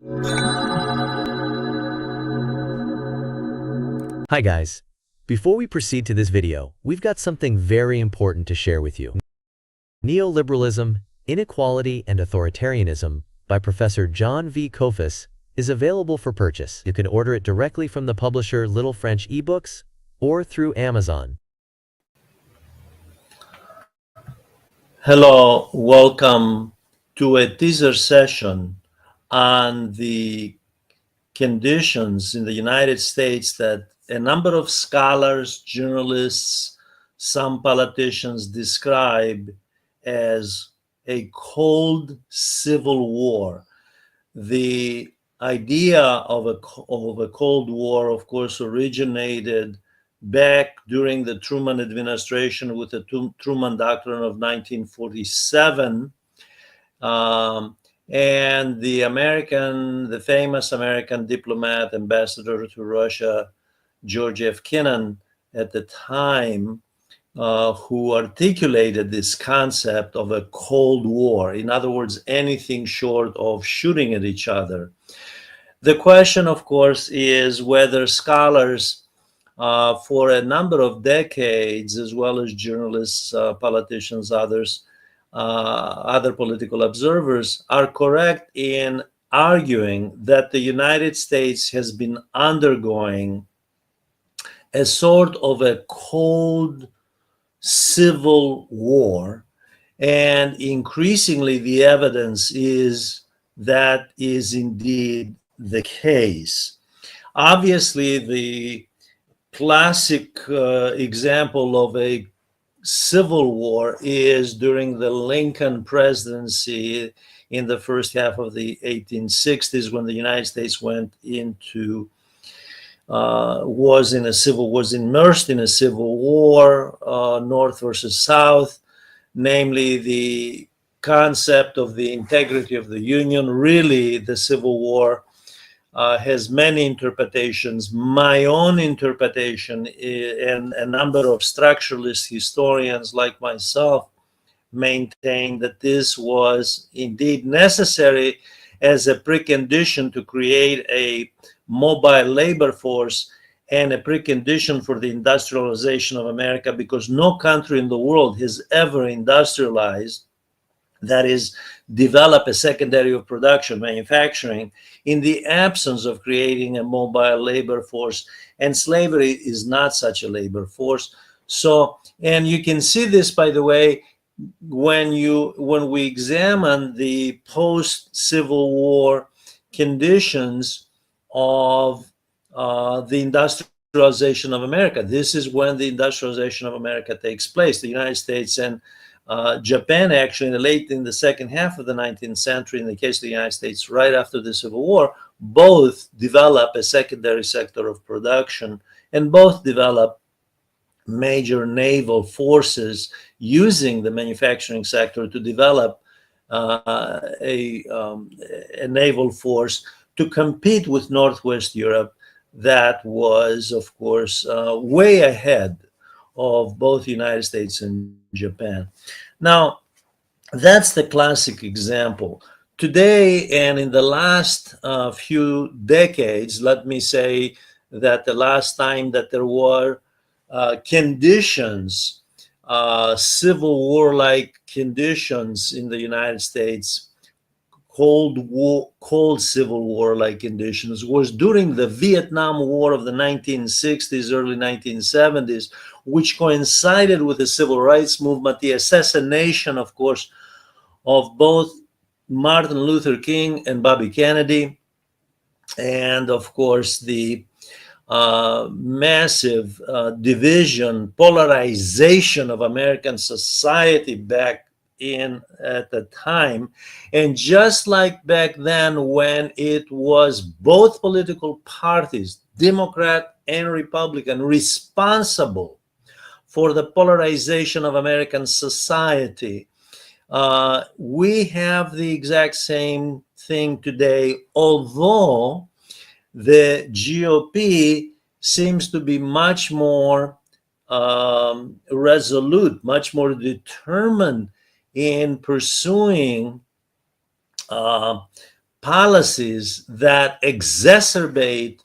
Hi guys. Before we proceed to this video, we've got something very important to share with you. Neoliberalism, Inequality and Authoritarianism by Professor John V. Kofis is available for purchase. You can order it directly from the publisher Little French eBooks or through Amazon. Hello, welcome to a teaser session on the conditions in the United States that a number of scholars, journalists, some politicians describe as a cold civil war. The idea of a Cold War, of course, originated back during the Truman administration with the Truman Doctrine of 1947. And the famous American diplomat, ambassador to Russia, George F. Kennan, at the time, who articulated this concept of a Cold War. In other words, anything short of shooting at each other. The question, of course, is whether scholars for a number of decades, as well as journalists, politicians, other political observers, are correct in arguing that the United States has been undergoing a sort of a cold civil war, and increasingly the evidence is that is indeed the case. Obviously, the classic example of a civil war is during the Lincoln presidency in the first half of the 1860s, when the United States went into was immersed in a civil war, North versus South, namely the concept of the integrity of the Union. Really, the Civil War has many interpretations. My own interpretation, and a number of structuralist historians like myself maintain that this was indeed necessary as a precondition to create a mobile labor force and a precondition for the industrialization of America, because no country in the world has ever industrialized, that is, develop a secondary of production, manufacturing, in the absence of creating a mobile labor force. And slavery is not such a labor force. So, and you can see this, by the way, when we examine the post-Civil War conditions of the industrialization of America. This is when the industrialization of America takes place. The United States and Japan, actually, in the second half of the 19th century, in the case of the United States, right after the Civil War, both develop a secondary sector of production, and both develop major naval forces using the manufacturing sector to develop a naval force to compete with Northwest Europe that was, of course, way ahead of both the United States and Japan. Now, that's the classic example. Today, and in the last few decades, let me say that the last time that there were conditions, Civil War-like conditions in the United States, cold Civil War-like conditions, was during the Vietnam War of the 1960s, early 1970s, which coincided with the civil rights movement, the assassination, of course, of both Martin Luther King and Bobby Kennedy, and of course the massive division, polarization of American society back at the time. And just like back then, when it was both political parties, Democrat and Republican, responsible for the polarization of American society, we have the exact same thing today, although the GOP seems to be much more resolute, much more determined in pursuing policies that exacerbate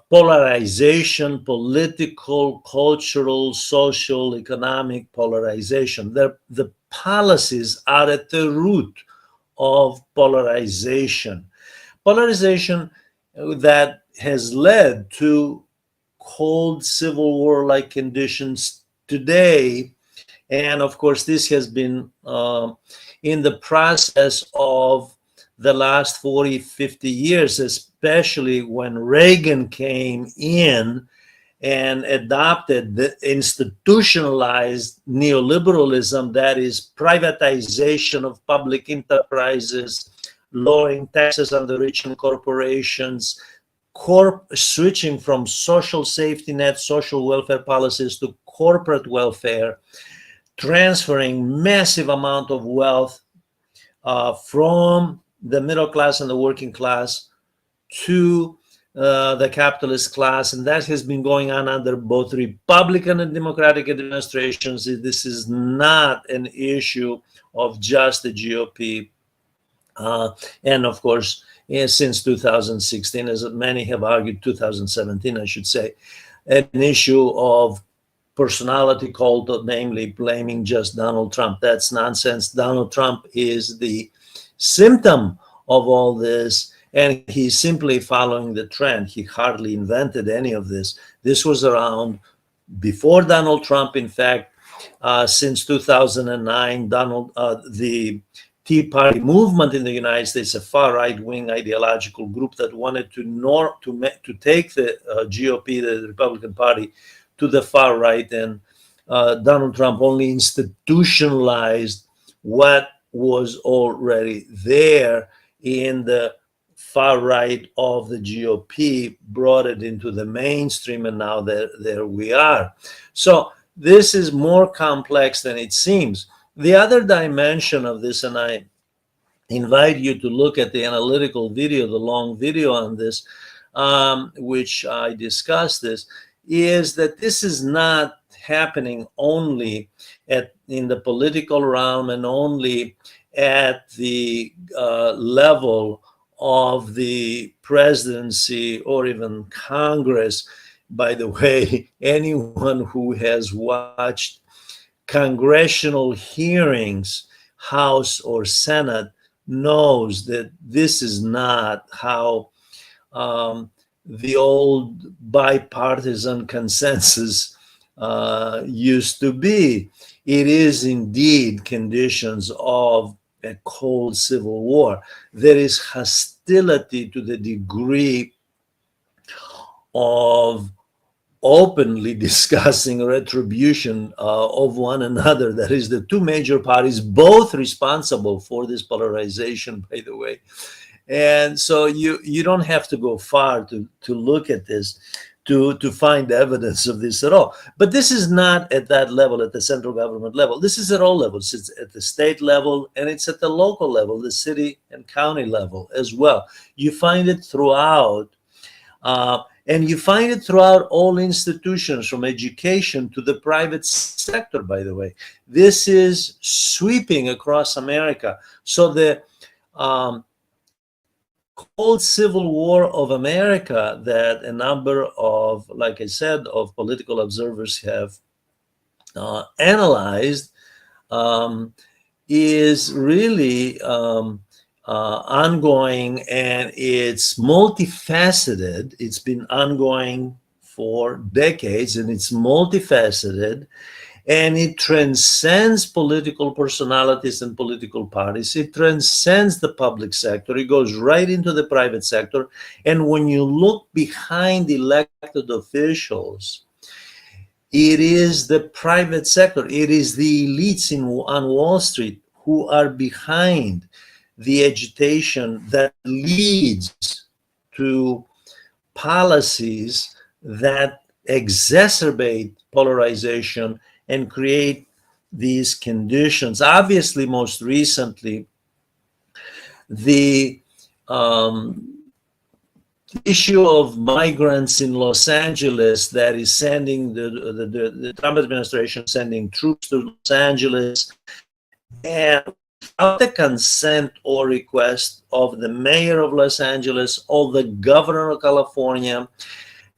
polarization, political, cultural, social, economic polarization. The policies are at the root of polarization. Polarization that has led to cold civil war-like conditions today. And of course, this has been in the process of the last 40, 50 years, especially when Reagan came in and adopted the institutionalized neoliberalism, that is privatization of public enterprises, lowering taxes on the rich and corporations, switching from social safety net, social welfare policies to corporate welfare, transferring massive amount of wealth from the middle class and the working class to the capitalist class. And that has been going on under both Republican and Democratic administrations. This is not an issue of just the GOP. And of course, since 2016, as many have argued, 2017, I should say, an issue of personality cult, namely blaming just Donald Trump. That's nonsense. Donald Trump is the symptom of all this, and he's simply following the trend. He hardly invented any of this. This was around before Donald Trump. In fact, since 2009, the Tea Party movement in the United States, a far right-wing ideological group that wanted to take the GOP, the Republican Party, to the far right, and Donald Trump only institutionalized what was already there in the far right of the GOP, brought it into the mainstream, and now there we are. So this is more complex than it seems. The other dimension of this, and I invite you to look at the analytical video, the long video on this, which I discussed this, is that this is not happening only in the political realm and only at the level of the presidency or even Congress. By the way, anyone who has watched congressional hearings, House or Senate, knows that this is not how the old bipartisan consensus used to be. It is indeed conditions of a cold civil war. There is hostility to the degree of openly discussing retribution of one another. That is, the two major parties, both responsible for this polarization, by the way. And so you don't have to go far to look at this, to find evidence of this at all. But this is not at that level, at the central government level. This is at all levels. It's at the state level, and it's at the local level, the city and county level as well. You find it throughout, and you find it throughout all institutions, from education to the private sector, by the way. This is sweeping across America. So the cold civil war of America that a number of, like I said, of political observers have analyzed is really ongoing, and it's multifaceted. It's been ongoing for decades, and it's multifaceted, and it transcends political personalities and political parties. It transcends the public sector. It goes right into the private sector. And when you look behind elected officials, it is the private sector. It is the elites on Wall Street who are behind the agitation that leads to policies that exacerbate polarization and create these conditions. Obviously, most recently, the issue of migrants in Los Angeles, that is sending the Trump administration sending troops to Los Angeles, and without the consent or request of the mayor of Los Angeles or the governor of California.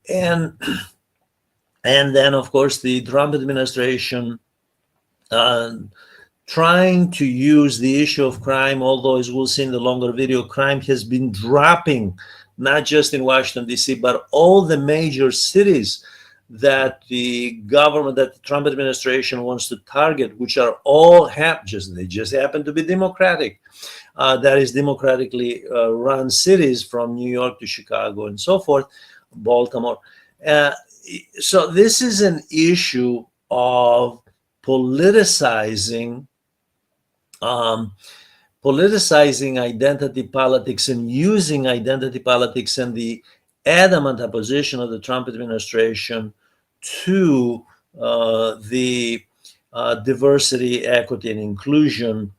And then, of course, the Trump administration trying to use the issue of crime, although as we'll see in the longer video, crime has been dropping, not just in Washington, D.C., but all the major cities that the government, that the Trump administration wants to target, which are all they just happen to be Democratic. That is democratically run cities from New York to Chicago and so forth, Baltimore. So this is an issue of politicizing identity politics and using identity politics and the adamant opposition of the Trump administration to the diversity, equity, and inclusion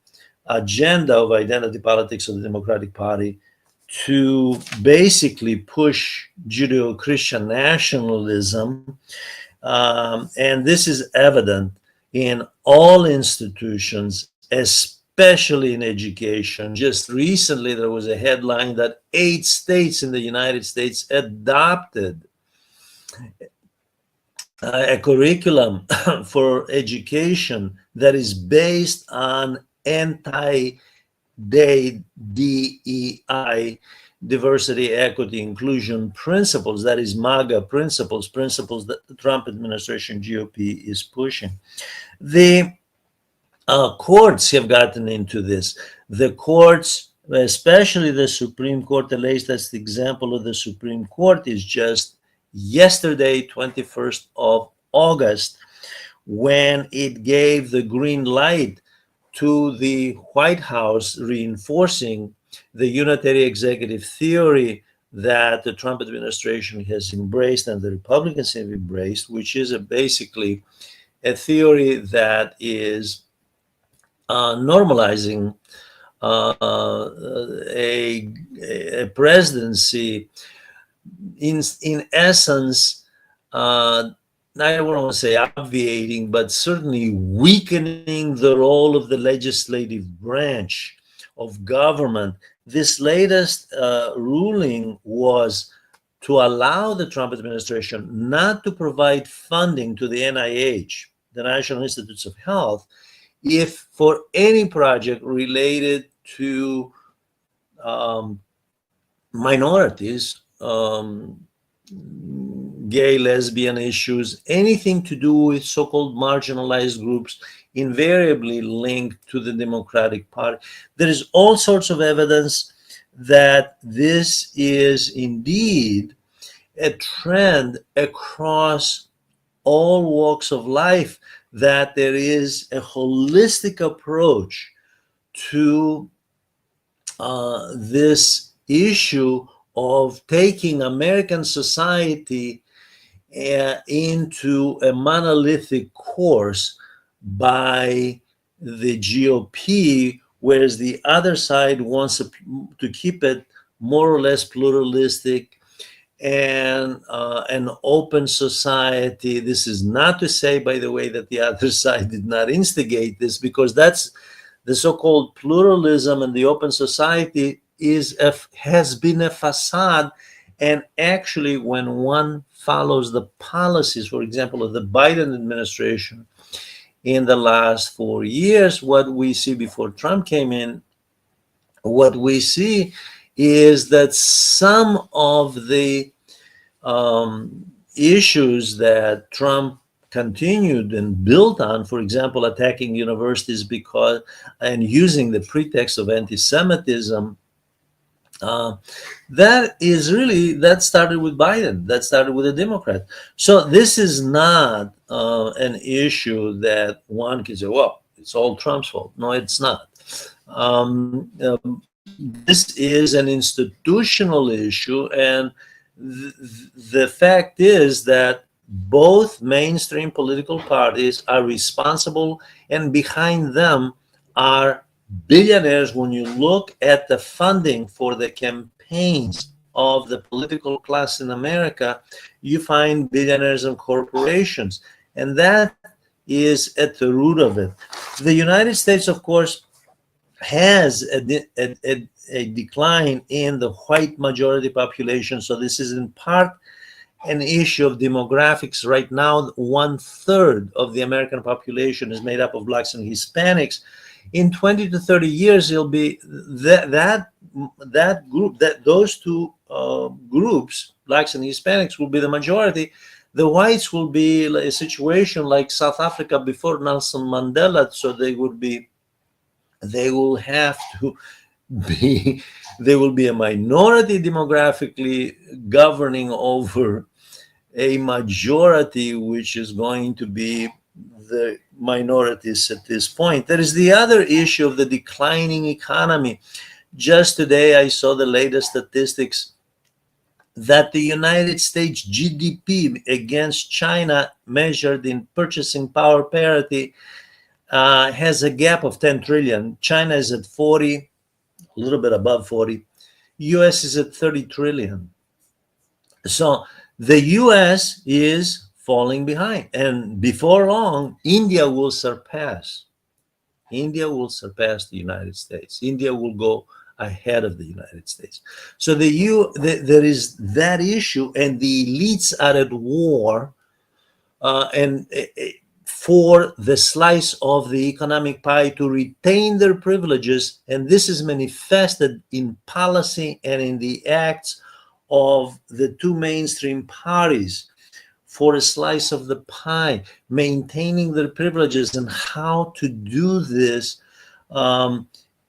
agenda of identity politics of the Democratic Party to basically push Judeo-Christian nationalism. And this is evident in all institutions, especially in education. Just recently, there was a headline that 8 states in the United States adopted a curriculum for education that is based on anti-DEI, diversity, equity, inclusion principles, that is MAGA principles that the Trump administration, GOP, is pushing. The courts have gotten into this. The courts, especially the Supreme Court, the latest example of the Supreme Court is just yesterday, 21st of August, when it gave the green light to the White House reinforcing the unitary executive theory that the Trump administration has embraced and the Republicans have embraced, which is basically a theory that is normalizing a presidency, in essence, I don't want to say obviating, but certainly weakening the role of the legislative branch of government. This latest ruling was to allow the Trump administration not to provide funding to the NIH, the National Institutes of Health, if for any project related to minorities, gay, lesbian issues, anything to do with so-called marginalized groups, invariably linked to the Democratic Party. There is all sorts of evidence that this is indeed a trend across all walks of life, that there is a holistic approach to this issue of taking American society into a monolithic course by the GOP, whereas the other side wants to keep it more or less pluralistic and an open society. This is not to say, by the way, that the other side did not instigate this, because that's the so-called pluralism and the open society has been a facade. And actually, when one follows the policies, for example, of the Biden administration in the last 4 years, what we see before Trump came in, what we see is that some of the issues that Trump continued and built on, for example, attacking universities and using the pretext of anti-Semitism, that started with Biden. That started with a Democrat. So this is not an issue that one can say, well, it's all Trump's fault. No, it's not. This is an institutional issue, and the fact is that both mainstream political parties are responsible, and behind them are billionaires. When you look at the funding for the campaigns of the political class in America, you find billionaires and corporations, and that is at the root of it. The United States, of course, has a decline in the white majority population. So this is in part an issue of demographics. Right now, 1/3 of the American population is made up of blacks and Hispanics. In 20 to 30 years, it'll be that group, that those two groups, blacks and Hispanics, will be the majority. The whites will be a situation like South Africa before Nelson Mandela. So they will have to be, they will be a minority demographically governing over a majority, which is going to be the minorities at this point. There is the other issue of the declining economy. Just today, I saw the latest statistics that the United States GDP against China, measured in purchasing power parity, has a gap of 10 trillion. China is at 40, a little bit above 40. US is at 30 trillion. So the US is falling behind. And before long, India will surpass the United States. India will go ahead of the United States. So there is that issue, and the elites are at war, and for the slice of the economic pie to retain their privileges. And this is manifested in policy and in the acts of the two mainstream parties for a slice of the pie, maintaining their privileges, and how to do this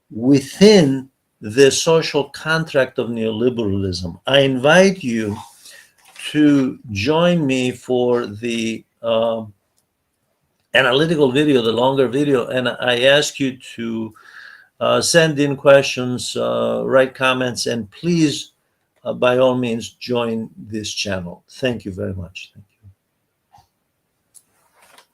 within the social contract of neoliberalism. I invite you to join me for the analytical video, the longer video, and I ask you to send in questions, write comments, and please, by all means, join this channel. Thank you very much. Thank you.